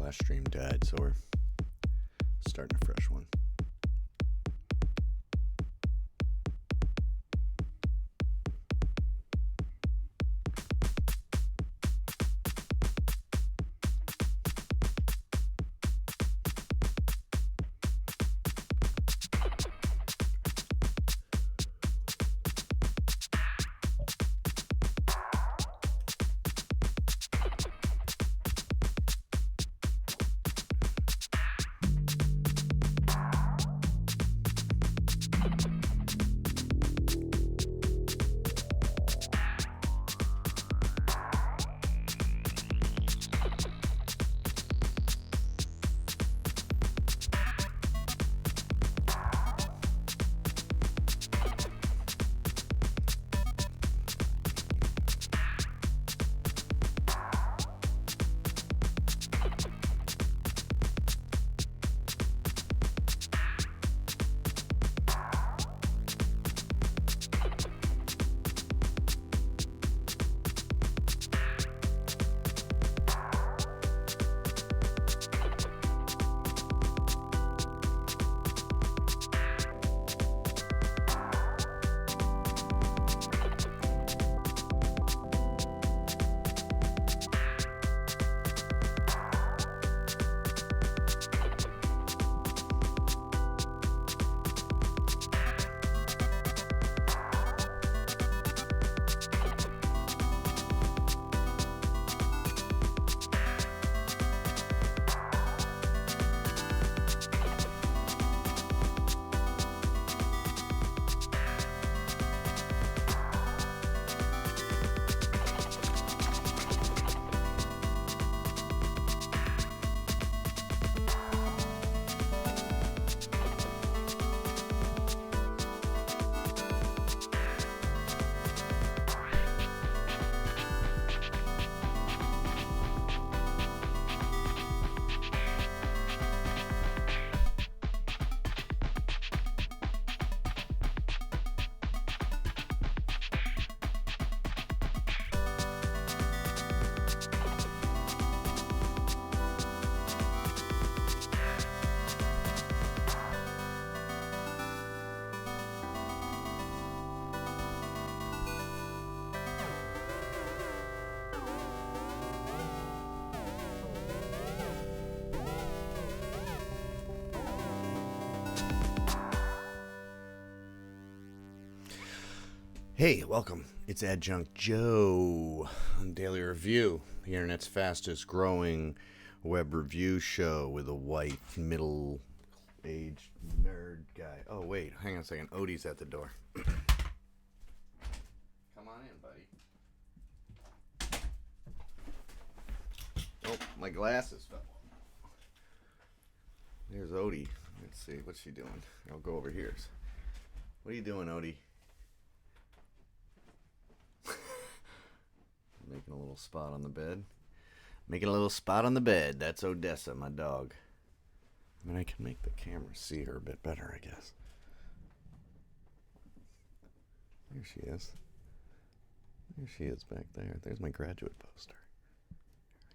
last stream died, so we're starting a fresh one. Hey, welcome. It's Adjunct Joe on Daily Review, the internet's fastest growing web review show with a white, middle-aged nerd guy. Oh, wait, hang on a second. Odie's at the door. Come on in, buddy. Oh, my glasses fell off. There's Odie. Let's see, what's she doing? I'll go over here. What are you doing, Odie? Making a little spot on the bed. Making a little spot on the bed. That's Odessa, my dog. I mean, I can make the camera see her a bit better, I guess. There she is. There she is back there. There's my graduate poster. I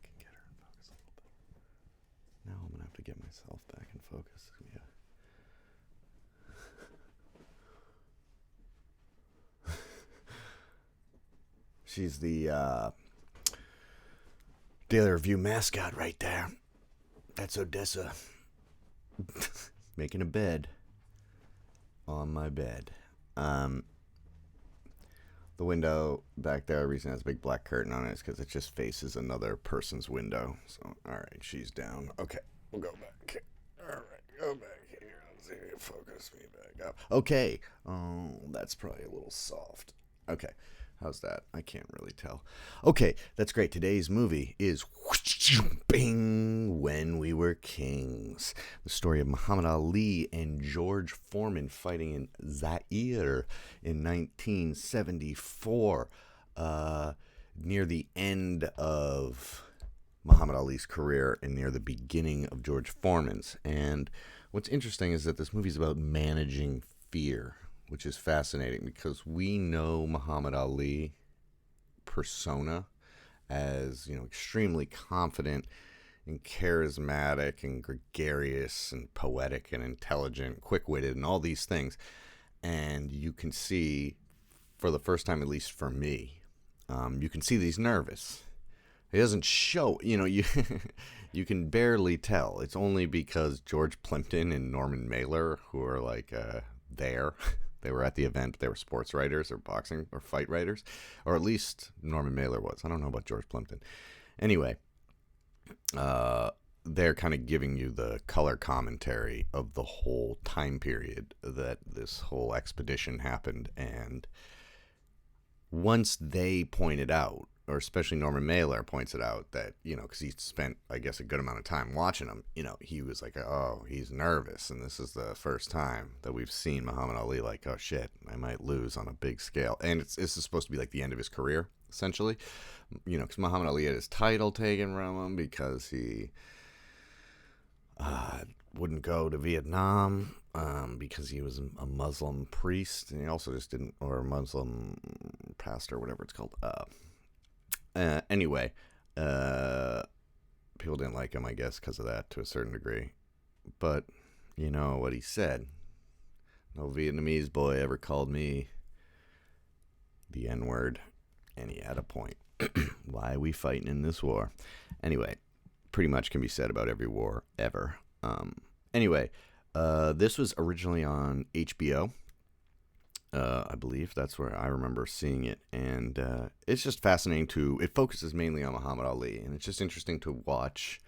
can get her in focus a little bit. Now I'm going to have to get myself back in focus. Yeah. She's the Daily Review mascot right there. That's Odessa. Making a bed on my bed. The window back there, the reason it has a big black curtain on it is because it just faces another person's window. So, alright, she's down. Okay, we'll go back. Alright, go back here. Let's see if you focus me back up. Okay. Oh, that's probably a little soft. Okay. How's that? I can't really tell. Okay, that's great. Today's movie is Bing, When We Were Kings. The story of Muhammad Ali and George Foreman fighting in Zaire in 1974, near the end of Muhammad Ali's career and near the beginning of George Foreman's. And what's interesting is that this movie is about managing fear, which is fascinating because we know Muhammad Ali persona as, extremely confident and charismatic and gregarious and poetic and intelligent, quick-witted, and all these things. And you can see, for the first time, at least for me, you can see that he's nervous. He doesn't show, you you can barely tell. It's only because George Plimpton and Norman Mailer, who are like there, they were at the event. They were sports writers or boxing or fight writers, or at least Norman Mailer was. I don't know about George Plimpton. Anyway, they're kind of giving you the color commentary of the whole time period that this whole expedition happened. And once they pointed out, or especially Norman Mailer points it out, that, because he spent, I guess, a good amount of time watching him, he was like, oh, he's nervous. And this is the first time that we've seen Muhammad Ali like, oh, shit, I might lose on a big scale. And this is supposed to be like the end of his career, essentially. Because Muhammad Ali had his title taken from him because he wouldn't go to Vietnam because he was a Muslim priest. And he also just didn't, or a Muslim pastor, whatever it's called. Anyway, people didn't like him, I guess, because of that to a certain degree. But you know what he said? No Vietnamese boy ever called me the N-word. And he had a point. Why are we fighting in this war? Anyway, pretty much can be said about every war ever. Anyway, this was originally on HBO. I believe that's where I remember seeing it, and it's just fascinating it focuses mainly on Muhammad Ali, and it's just interesting to watch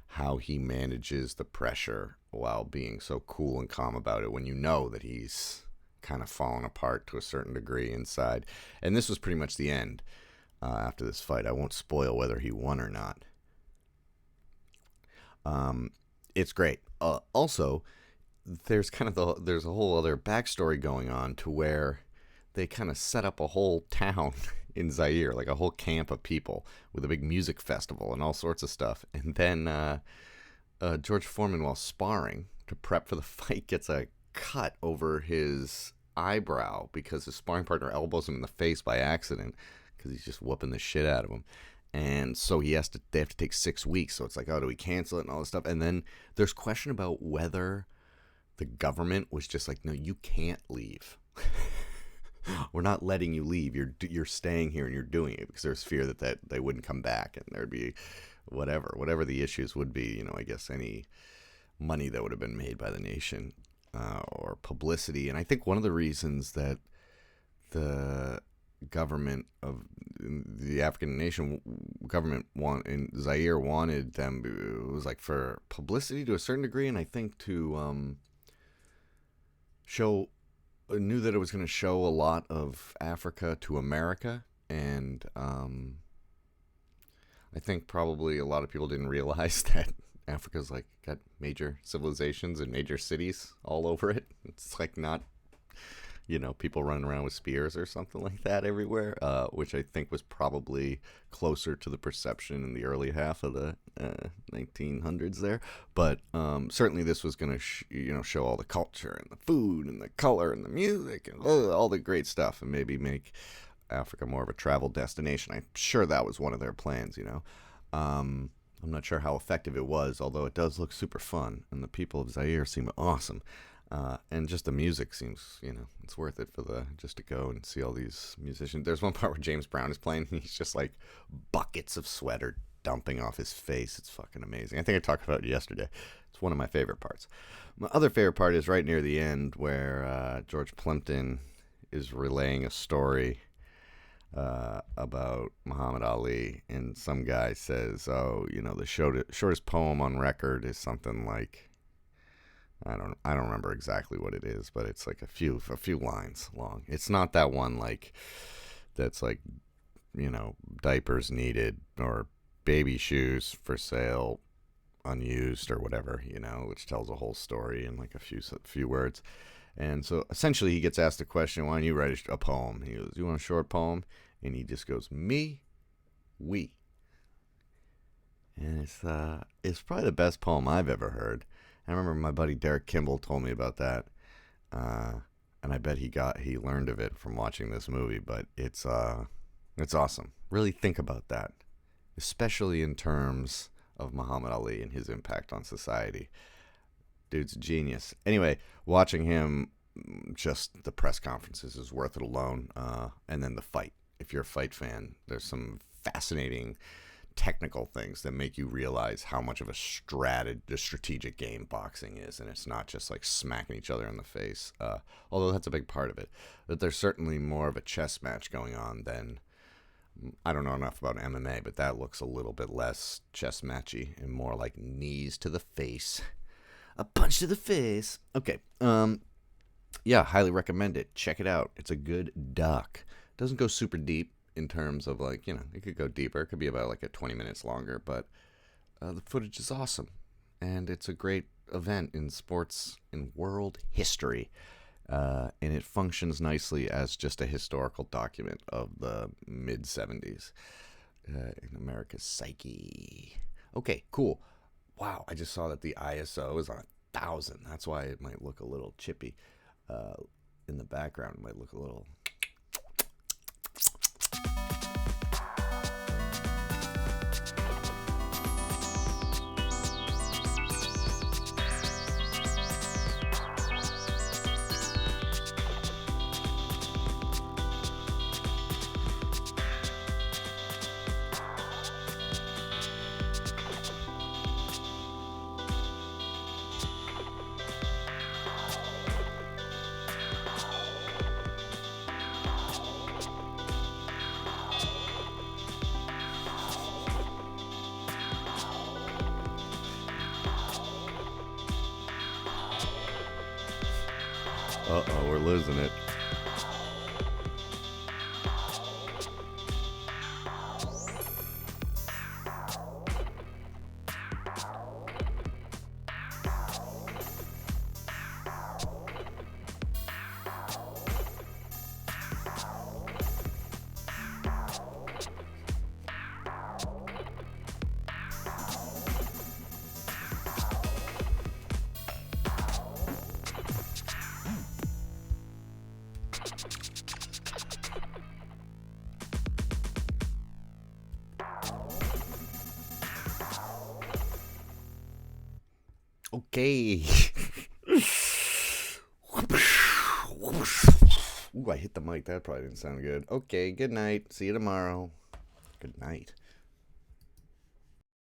how he manages the pressure while being so cool and calm about it when you know that he's kind of fallen apart to a certain degree inside. And this was pretty much the end after this fight. I won't spoil whether he won or not. It's great. Also, there's there's a whole other backstory going on to where they kind of set up a whole town in Zaire, like a whole camp of people with a big music festival and all sorts of stuff. And then George Foreman, while sparring to prep for the fight, gets a cut over his eyebrow because his sparring partner elbows him in the face by accident because he's just whooping the shit out of him. And so they have to take 6 weeks. So it's like, oh, do we cancel it and all this stuff? And then there's question about whether the government was just like, no, you can't leave. We're not letting you leave. You're staying here and you're doing it because there's fear that they wouldn't come back and there'd be whatever the issues would be. I guess any money that would have been made by the nation or publicity. And I think one of the reasons that the government of the African nation government in Zaire wanted them, it was like for publicity to a certain degree, and I think to knew that it was going to show a lot of Africa to America, and I think probably a lot of people didn't realize that Africa's like got major civilizations and major cities all over it. It's like not, people running around with spears or something like that everywhere, which I think was probably closer to the perception in the early half of the 1900s there. But certainly this was going to, show all the culture and the food and the color and the music and all the great stuff, and maybe make Africa more of a travel destination. I'm sure that was one of their plans, I'm not sure how effective it was, although it does look super fun, and the people of Zaire seem awesome. And just the music seems, it's worth it just to go and see all these musicians. There's one part where James Brown is playing, and he's just like buckets of sweat are dumping off his face. It's fucking amazing. I think I talked about it yesterday. It's one of my favorite parts. My other favorite part is right near the end where George Plimpton is relaying a story about Muhammad Ali, and some guy says, oh, the shortest poem on record is something like, I don't remember exactly what it is, but it's like a few lines long. It's not that one like that's like, diapers needed or baby shoes for sale unused or whatever, which tells a whole story in like a few words. And so essentially he gets asked a question, why don't you write a poem? He goes, you want a short poem? And he just goes, me, we. And it's probably the best poem I've ever heard. I remember my buddy Derek Kimball told me about that, and I bet he learned of it from watching this movie. But it's awesome. Really think about that, especially in terms of Muhammad Ali and his impact on society. Dude's a genius. Anyway, watching him, just the press conferences is worth it alone. And then the fight. If you're a fight fan, there's some fascinating technical things that make you realize how much of a strategic game boxing is, and it's not just like smacking each other in the face, although that's a big part of it. But there's certainly more of a chess match going on than, I don't know enough about MMA, but that looks a little bit less chess matchy and more like knees to the face, a punch to the face. Okay, yeah, highly recommend it. Check it out. It's a good doc. Doesn't go super deep in terms of like, it could go deeper. It could be about like 20 minutes longer, but the footage is awesome. And it's a great event in sports, in world history. And it functions nicely as just a historical document of the mid-70s in America's psyche. Okay, cool. Wow, I just saw that the ISO is on 1,000. That's why it might look a little chippy. In the background, it might look a little... Uh-oh, we're losing it. Okay. Ooh, I hit the mic. That probably didn't sound good. Okay, good night. See you tomorrow. Good night.